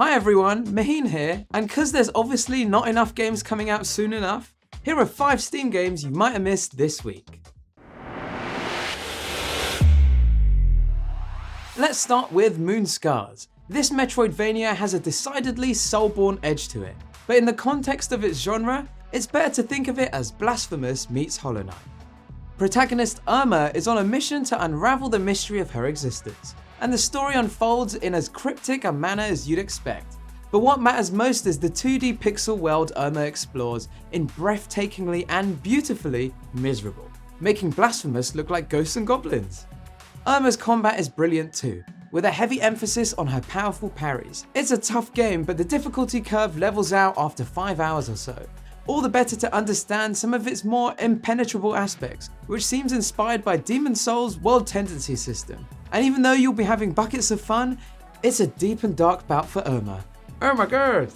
Hi everyone, Maheen here, and cause there's obviously not enough games coming out soon enough, here are 5 Steam games you might have missed this week. Let's start with Moonscars. This Metroidvania has a decidedly Soulborne edge to it, but in the context of its genre, it's better to think of it as Blasphemous meets Hollow Knight. Protagonist Irma is on a mission to unravel the mystery of her existence, and the story unfolds in as cryptic a manner as you'd expect. But what matters most is the 2D pixel world Irma explores in breathtakingly and beautifully miserable, making Blasphemous look like ghosts and goblins. Irma's combat is brilliant too, with a heavy emphasis on her powerful parries. It's a tough game, but the difficulty curve levels out after 5 hours or so. All the better to understand some of its more impenetrable aspects, which seems inspired by Demon Souls' world tendency system. And even though you'll be having buckets of fun, it's a deep and dark bout for Irma. Oh my god!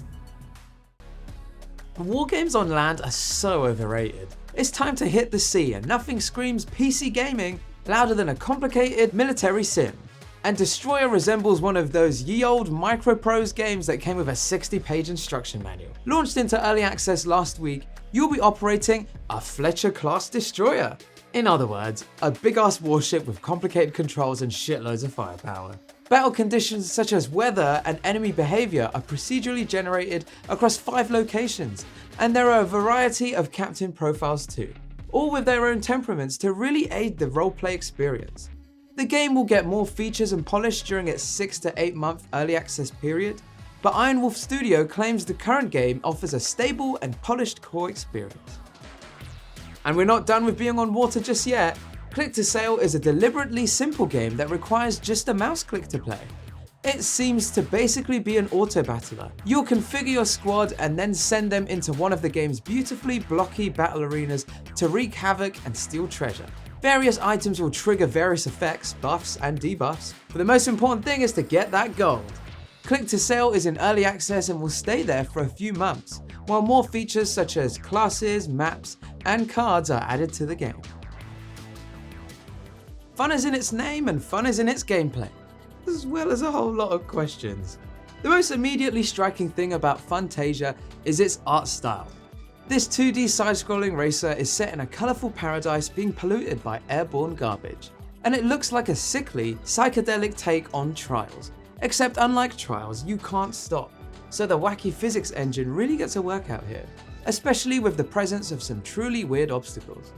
War games on land are so overrated. It's time to hit the sea, and nothing screams PC gaming louder than a complicated military sim. And Destroyer resembles one of those ye old microprose games that came with a 60-page instruction manual. Launched into early access last week, you'll be operating a Fletcher-class destroyer. In other words, a big-ass warship with complicated controls and shitloads of firepower. Battle conditions such as weather and enemy behavior are procedurally generated across 5 locations, and there are a variety of captain profiles too, all with their own temperaments to really aid the roleplay experience. The game will get more features and polish during its 6 to 8 month early access period, but Iron Wolf Studio claims the current game offers a stable and polished core experience. And we're not done with being on water just yet. Click to Sail is a deliberately simple game that requires just a mouse click to play. It seems to basically be an auto battler. You'll configure your squad and then send them into one of the game's beautifully blocky battle arenas to wreak havoc and steal treasure. Various items will trigger various effects, buffs and debuffs, but the most important thing is to get that gold. Click to Sail is in early access and will stay there for a few months, while more features such as classes, maps and cards are added to the game. Fun is in its name and fun is in its gameplay, as well as a whole lot of questions. The most immediately striking thing about Funtasia is its art style. This 2D side-scrolling racer is set in a colourful paradise being polluted by airborne garbage, and it looks like a sickly, psychedelic take on Trials, except unlike Trials, you can't stop, so the wacky physics engine really gets a workout here, especially with the presence of some truly weird obstacles.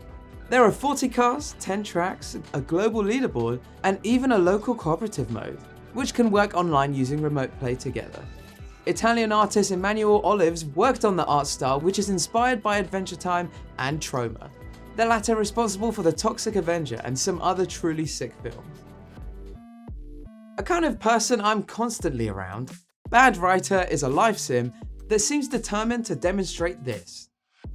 There are 40 cars, 10 tracks, a global leaderboard, and even a local cooperative mode, which can work online using remote play together. Italian artist Emanuele Olives worked on the art style, which is inspired by Adventure Time and Troma, the latter responsible for The Toxic Avenger and some other truly sick films. A kind of person I'm constantly around, Bad Writer is a life sim that seems determined to demonstrate this.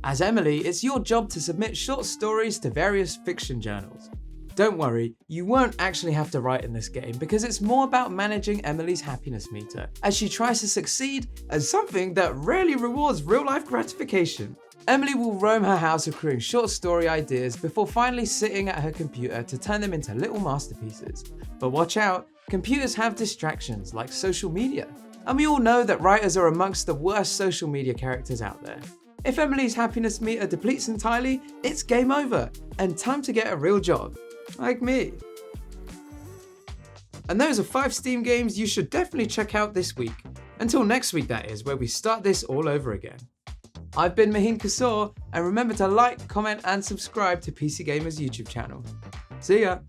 As Emily, it's your job to submit short stories to various fiction journals. Don't worry, you won't actually have to write in this game because it's more about managing Emily's happiness meter as she tries to succeed as something that rarely rewards real-life gratification. Emily will roam her house accruing short story ideas before finally sitting at her computer to turn them into little masterpieces. But watch out, computers have distractions like social media. And we all know that writers are amongst the worst social media characters out there. If Emily's happiness meter depletes entirely, it's game over and time to get a real job. Like me. And those are 5 Steam games you should definitely check out this week. Until next week, that is, where we start this all over again. I've been Maheen Kasoor, and remember to like, comment and subscribe to PCGamer's YouTube channel. See ya!